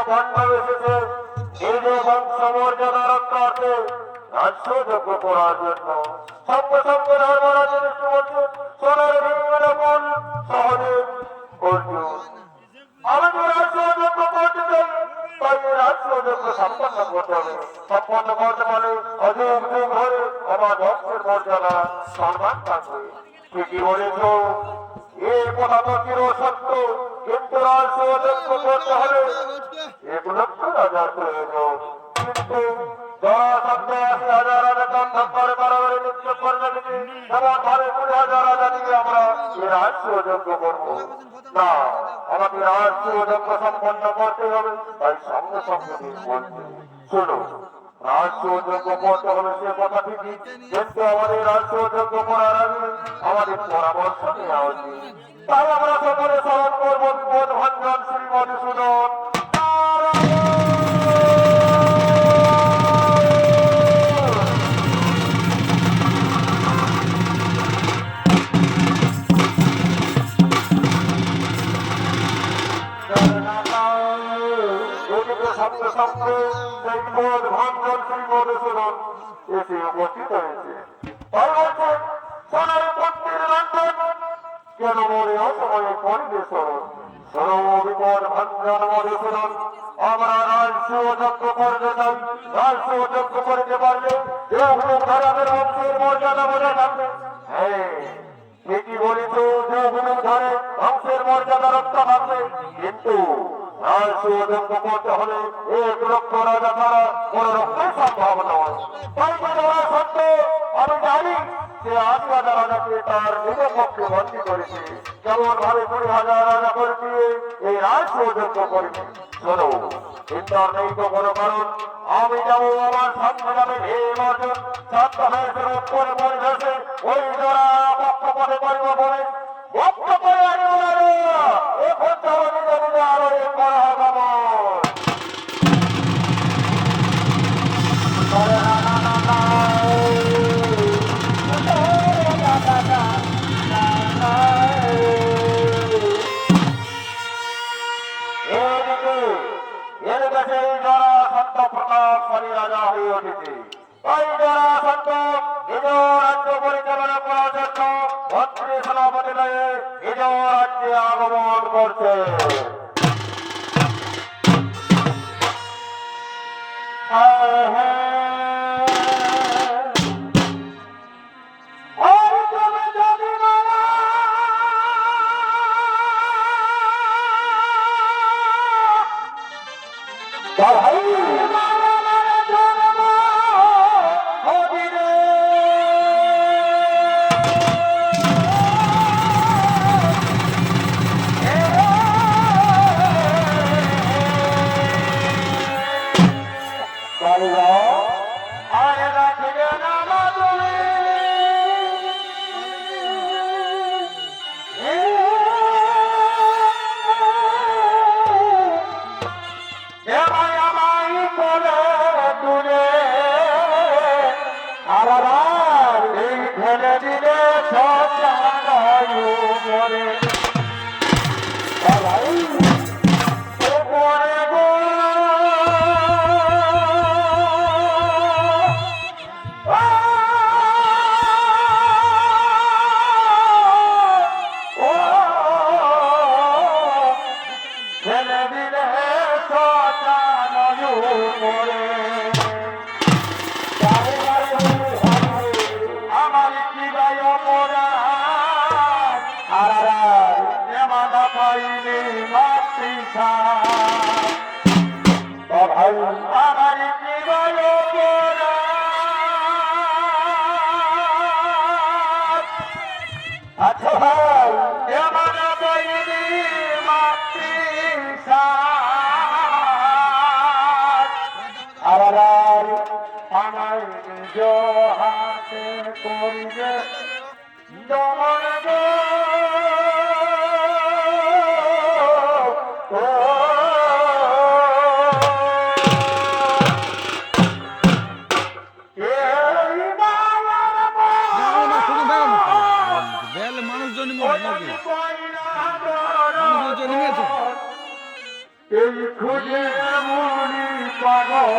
পাণ্ডব এসেছে নিজ বংশ মর্যাদা রক্ষার্থে রাজ্যযজ্ঞ করার জন্য। সঙ্গে সঙ্গে ধর্মরাজের দৃষ্টি বলছে সোনার ভীমনকুল সহদেব অর্জুন। আমি যে রাজ্যযজ্ঞ করতে চাই, তাই এই রাজ্যযজ্ঞ সম্পন্ন করতে হবে। সম্পন্ন করতে পারে অযুগ যুগ ধরে আমার বংশের মর্যাদা সম্মান থাকবে। ঠিকই বলেছ, এই কথা তো চির সত্য, কিন্তু রাজ্যযজ্ঞ করতে হলে 1,00,000 রাজার প্রয়োজন। কিন্তু জরাসন্ধ 80,000 রাজা বন্ধন করে কারাগারে নিক্ষেপ করে রেখেছে, এমন ভাবে 20,000 রাজা দিয়ে আমরা এই রাজ্যযজ্ঞ করবো না। আমাকে রাজ্যযজ্ঞ সম্পন্ন করতে হবে, তাই সঙ্গে সঙ্গে বলছি শোনো, রাজ্যযজ্ঞ করতে হবে সে কথা ঠিকই, কিন্তু আমাদের রাজ্যযজ্ঞ করার আগে আমাদের পরামর্শ নেওয়া উচিত। তাই আমরা সকলে স্মরণ করবো বিপদ ভঞ্জন শ্রী মধুসূদন। সঙ্গে সঙ্গে সেই বিপদ ভঞ্জন শ্রী মধুসূদন এসে উপস্থিত হয়েছে। তাই বলছে সোনার পত্নীর নন্দন কেন মরে অসময়ে পরিবেশ বিপদ ভঞ্জন মধুসূদন। আমরা রাজ্যযজ্ঞ করতে চাই, রাজ্যযজ্ঞ করতে পারলে ধরাদের বংশের মর্যাদা বজায় থাকবে। হ্যাঁ ঠিকই বলেছ, ধরে বংশের মর্যাদা রক্ষা থাকবে, কিন্তু রাজ্যযজ্ঞ করতে হলে 1,00,000 রাজা ছাড়া কোন রক্ষাই সম্ভব নয়। তাই সত্য আমি জানি যে 80,000 রাজাকে তার নিজের পক্ষে বন্দী করেছে, যেমন ভাবে 20,000 রাজা করে দিয়ে এই রাজ্যযজ্ঞ করেছে। শোনো, চিন্তার নেই তো কোনো কারণ, আমি যাবো আমার সামনে যাবে ভীম অর্জুন, ছদ্মবেশের উত্তরে পরিবেশে ওই যারা পক্ষ পদে করিব বলে পক্ষ করে আনিব এখন যাবো নিজে নিজে আরো করা হবে। প্রতাপশালী রাজা হয়ে উঠেছে, তাই জরাসন্ধ নিজ রাজ্য পরিচালনা করার জন্য মন্ত্রী সেনাপতি নিয়ে নিজ রাজ্যে আগমন করছে। এই খুঁজে মনি পাগল